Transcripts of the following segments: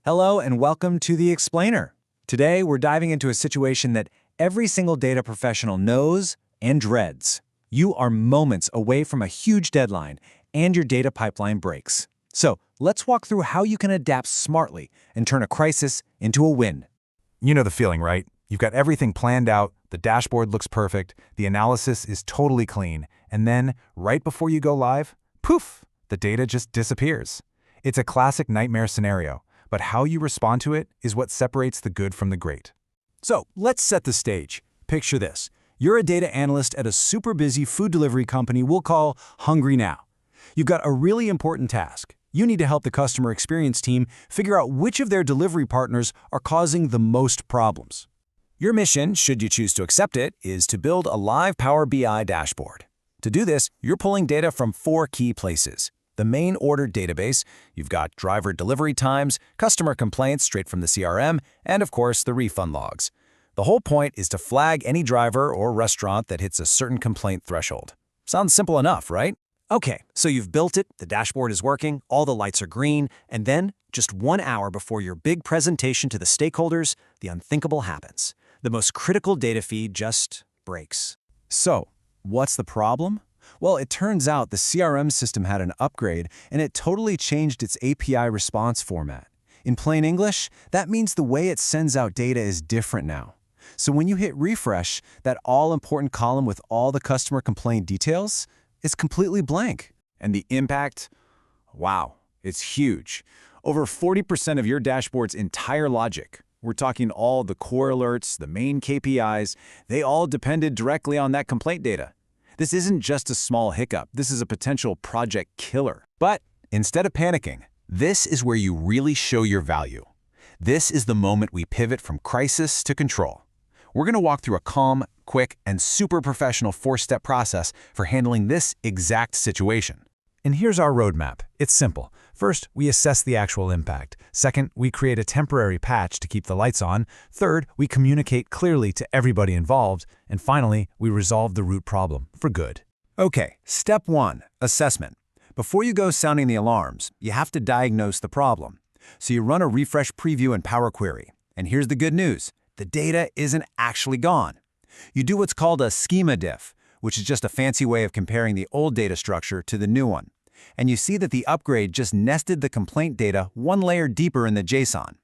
Hello and welcome to The Explainer. Today we're diving into a situation that every single data professional knows and dreads. You are moments away from a huge deadline and your data pipeline breaks. So let's walk through how you can adapt smartly and turn a crisis into a win. You know the feeling, right? You've got everything planned out, the dashboard looks perfect, the analysis is totally clean, and then, right before you go live, poof, the data just disappears. It's a classic nightmare scenario, but how you respond to it is what separates the good from the great. So let's set the stage. Picture this. You're a data analyst at a super busy food delivery company we'll call Hungry Now. You've got a really important task. You need to help the customer experience team figure out which of their delivery partners are causing the most problems. Your mission, should you choose to accept it, is to build a live Power BI dashboard. To do this, you're pulling data from 4 key places. The main order database, you've got driver delivery times, customer complaints straight from the CRM, and of course the refund logs. The whole point is to flag any driver or restaurant that hits a certain complaint threshold. Sounds simple enough, right? Okay, so you've built it, the dashboard is working, all the lights are green, and then, just 1 hour before your big presentation to the stakeholders, the unthinkable happens. The most critical data feed just breaks. So, what's the problem? Well, it turns out the CRM system had an upgrade, and it totally changed its API response format. In plain English, that means the way it sends out data is different now. So when you hit refresh, that all-important column with all the customer complaint details is completely blank. And the impact? Wow, it's huge. Over 40% of your dashboard's entire logic. We're talking all the core alerts, the main KPIs, they all depended directly on that complaint data. This isn't just a small hiccup, this is a potential project killer. But instead of panicking, this is where you really show your value. This is the moment we pivot from crisis to control. We're going to walk through a calm, quick, and super professional 4-step process for handling this exact situation. And here's our roadmap. It's simple. First, we assess the actual impact. Second, we create a temporary patch to keep the lights on. Third, we communicate clearly to everybody involved. And finally, we resolve the root problem for good. Okay, step 1, assessment. Before you go sounding the alarms, you have to diagnose the problem. So you run a refresh preview in Power Query. And here's the good news. The data isn't actually gone. You do what's called a schema diff, which is just a fancy way of comparing the old data structure to the new one. And you see that the upgrade just nested the complaint data 1 layer deeper in the JSON.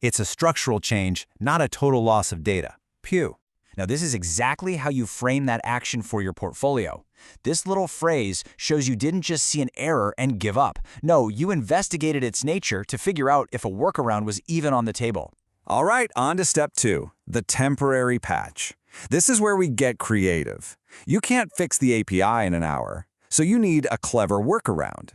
It's a structural change, not a total loss of data. Pew. Now this is exactly how you frame that action for your portfolio. This little phrase shows you didn't just see an error and give up. No, you investigated its nature to figure out if a workaround was even on the table. All right, on to step 2, the temporary patch. This is where we get creative. You can't fix the API in an hour, so you need a clever workaround.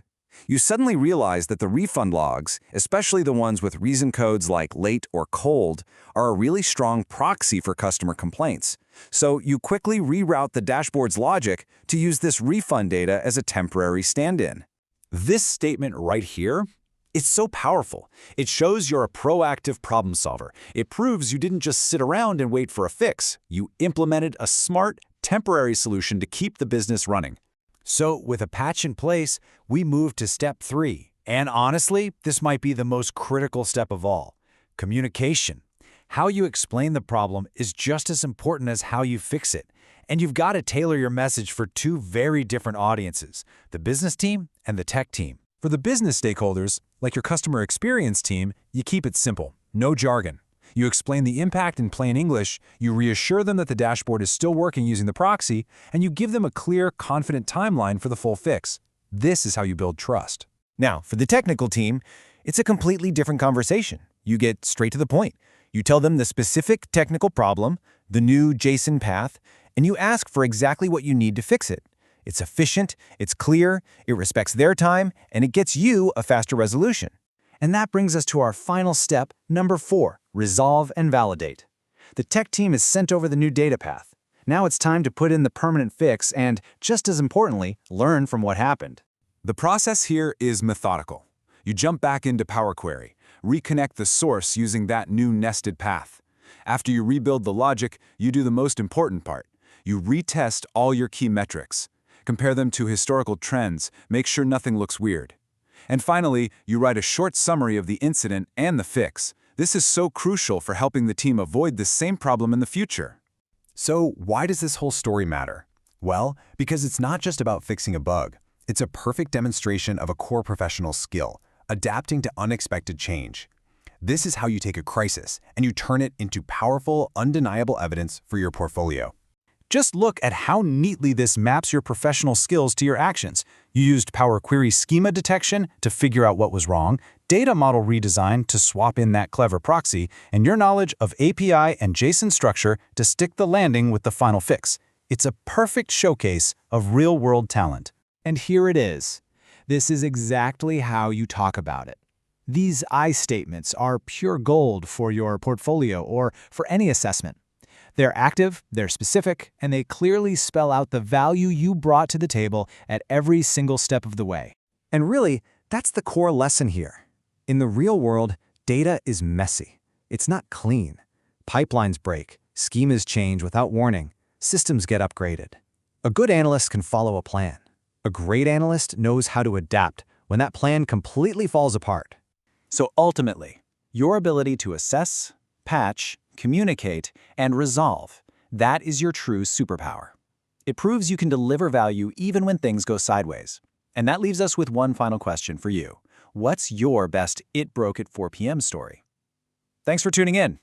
You suddenly realize that the refund logs, especially the ones with reason codes like late or cold, are a really strong proxy for customer complaints. So you quickly reroute the dashboard's logic to use this refund data as a temporary stand-in. This statement right here, it's so powerful. It shows you're a proactive problem solver. It proves you didn't just sit around and wait for a fix. You implemented a smart, temporary solution to keep the business running. So with a patch in place, we move to step 3. And honestly, this might be the most critical step of all. Communication. How you explain the problem is just as important as how you fix it. And you've got to tailor your message for 2 very different audiences, the business team and the tech team. For the business stakeholders, like your customer experience team, you keep it simple, no jargon. You explain the impact in plain English, you reassure them that the dashboard is still working using the proxy, and you give them a clear, confident timeline for the full fix. This is how you build trust. Now, for the technical team, it's a completely different conversation. You get straight to the point. You tell them the specific technical problem, the new JSON path, and you ask for exactly what you need to fix it. It's efficient, it's clear, it respects their time, and it gets you a faster resolution. And that brings us to our final step, number 4, resolve and validate. The tech team has sent over the new data path. Now it's time to put in the permanent fix and, just as importantly, learn from what happened. The process here is methodical. You jump back into Power Query, reconnect the source using that new nested path. After you rebuild the logic, you do the most important part. You retest all your key metrics. Compare them to historical trends, make sure nothing looks weird. And finally, you write a short summary of the incident and the fix. This is so crucial for helping the team avoid the same problem in the future. So, why does this whole story matter? Well, because it's not just about fixing a bug. It's a perfect demonstration of a core professional skill, adapting to unexpected change. This is how you take a crisis and you turn it into powerful, undeniable evidence for your portfolio. Just look at how neatly this maps your professional skills to your actions. You used Power Query schema detection to figure out what was wrong, data model redesign to swap in that clever proxy, and your knowledge of API and JSON structure to stick the landing with the final fix. It's a perfect showcase of real-world talent. And here it is. This is exactly how you talk about it. These I statements are pure gold for your portfolio or for any assessment. They're active, they're specific, and they clearly spell out the value you brought to the table at every single step of the way. And really, that's the core lesson here. In the real world, data is messy. It's not clean. Pipelines break, schemas change without warning, systems get upgraded. A good analyst can follow a plan. A great analyst knows how to adapt when that plan completely falls apart. So ultimately, your ability to assess, patch, communicate, and resolve, that is your true superpower. It proves you can deliver value even when things go sideways. And that leaves us with one final question for you. What's your best "It broke at 4 p.m." story? Thanks for tuning in.